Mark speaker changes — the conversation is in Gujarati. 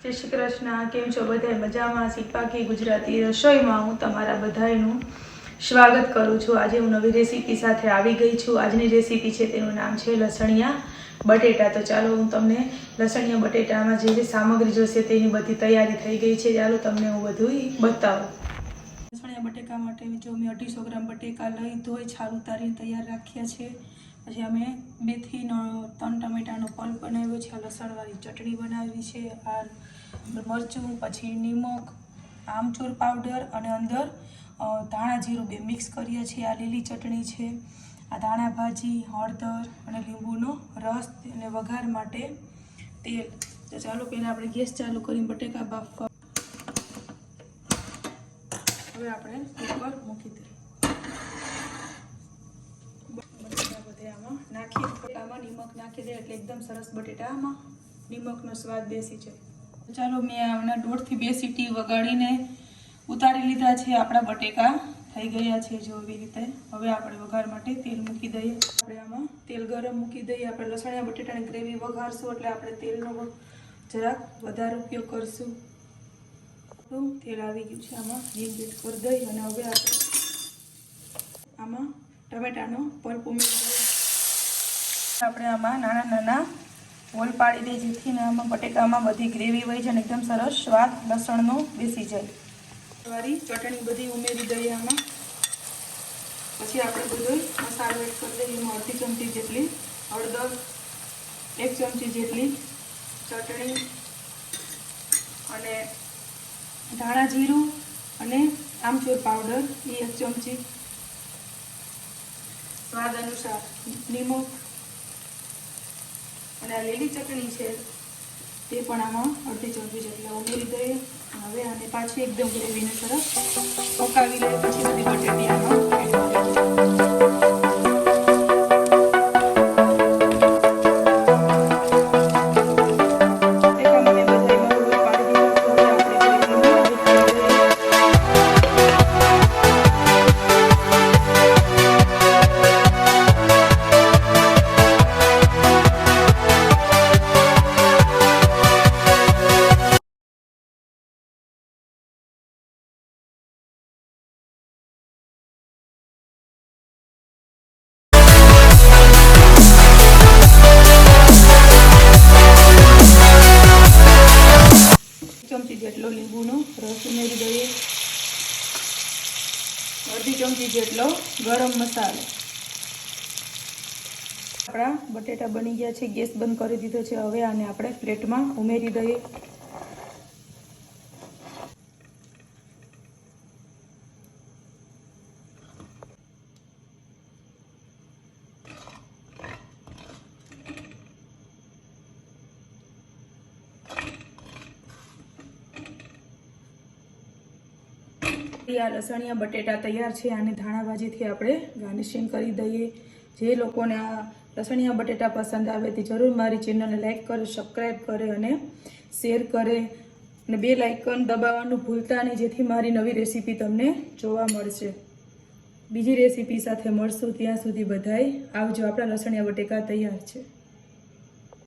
Speaker 1: જય શ્રી કૃષ્ણ. કેમ છો બધા? મજામાં? શિલ્પા की ગુજરાતી રસોઈમાં હું તમારા બધાનું સ્વાગત કરું છું. આજે હું નવી રેસીપી સાથે આવી ગઈ છું. આજની રેસીપી છે તેનું નામ છે લસણિયા બટેટા. તો ચાલો હું તમને લસણિયા બટેટામાં જે જે સામગ્રી જોઈશે તેની બધી તૈયારી થઈ ગઈ છે. ચાલો તમને હું બધું બતાવું. લસણિયા બટેકા માટે જો મેં 250 ગ્રામ બટેકા લઈ ધોઈ છાલ ઉતારીને તૈયાર રાખ્યા છે. પછી અમે 2 થી 3 ટમેટાનો પલ્પ બનાવ્યો છે. આ લસણવાળી ચટણી બનાવી છે. આ મરચું, પછી નિમક, આમચૂર પાવડર અને અંદર ધાણા જીરું 2 મિક્સ કર્યા છે. આ લીલી ચટણી છે. આ ધાણા ભાજી, હળદર અને લીંબુનો રસ અને વઘાર માટે તેલ. તો ચાલો પહેલાં આપણે ગેસ ચાલુ કરીને બટેકા બાફવા હવે આપણે કુકર મૂકી દઈએ. બટેટા બધે આમાં નાખી બટેટામાં નિમક નાખી દે એટલે એકદમ સરસ બટેટામાં નિમકનો સ્વાદ બેસી જાય. ચાલો મેં આમના 1.5 થી 2 સીટી વગાડીને ઉતારી લીધા છે. આપણા બટેકા થઈ ગયા છે જો એવી રીતે. હવે આપણે વઘાર માટે તેલ મૂકી દઈએ. આપણે આમાં તેલ ગરમ મૂકી દઈએ. આપણે લસણિયા બટેટાની ગ્રેવી વઘારશું એટલે આપણે તેલનો જરાક વધારે ઉપયોગ કરશું. તેલ આવી ગયું છે. આમાં હિંગ એડ કરી દઈએ અને હવે આપણે આમાં ટમેટાનો પલ્પ ઉમેરી દઈએ. આપણે આમાં નાના નાના હોલ પાડી દઈએ જેથી આમાં બટેકામાં બધી ગ્રેવી વહી જાય અને એકદમ સરસ સ્વાદ લસણનો બેસી જાય. વાળી ચટણી બધી ઉમેરી દઈએ આમાં. પછી આપણે બધો મસાલો એડ કરી દઈએ. એમાં 1/2 ચમચી જેટલી હળદર, 1 ચમચી જેટલી ચટણી અને ધાણા જીરું અને આમચૂર પાવડર એ 1 ચમચી, સ્વાદ અનુસાર નિમક અને આ લીલી ચટણી છે તે પણ આમાં 1/2 ચમચી જેટલા ઉમેરી દઈએ. હવે આને પાછી એકદમ ગ્રેવીને સરસ પકાવી લઈએ. પછી બધી બટેટી આમાં એડ કરીએ. ચમચી જેટલો લીંબુનો રસ ઉમેરી દઈએ. 1/2 ચમચી જેટલો ગરમ મસાલો. આપણા બટેટા બની ગયા છે. ગેસ બંધ કરી દીધો છે. હવે આને આપણે પ્લેટમાં ઉમેરી દઈએ. આ લસણિયા બટેટા તૈયાર છે. આને ધાણા ભાજીથી આપણે ગાર્નિશિંગ કરી દઈએ. જે લોકોને આ લસણિયા બટેટા પસંદ આવે તે જરૂર મારી ચેનલને લાઈક કરે, સબસ્ક્રાઈબ કરે અને શેર કરે અને બેલ આઇકન દબાવવાનું ભૂલતા નહીં જેથી મારી નવી રેસીપી તમને જોવા મળશે. બીજી રેસીપી સાથે મળશું. ત્યાં સુધી બધાય આવજો. આપણા લસણિયા બટેકા તૈયાર છે.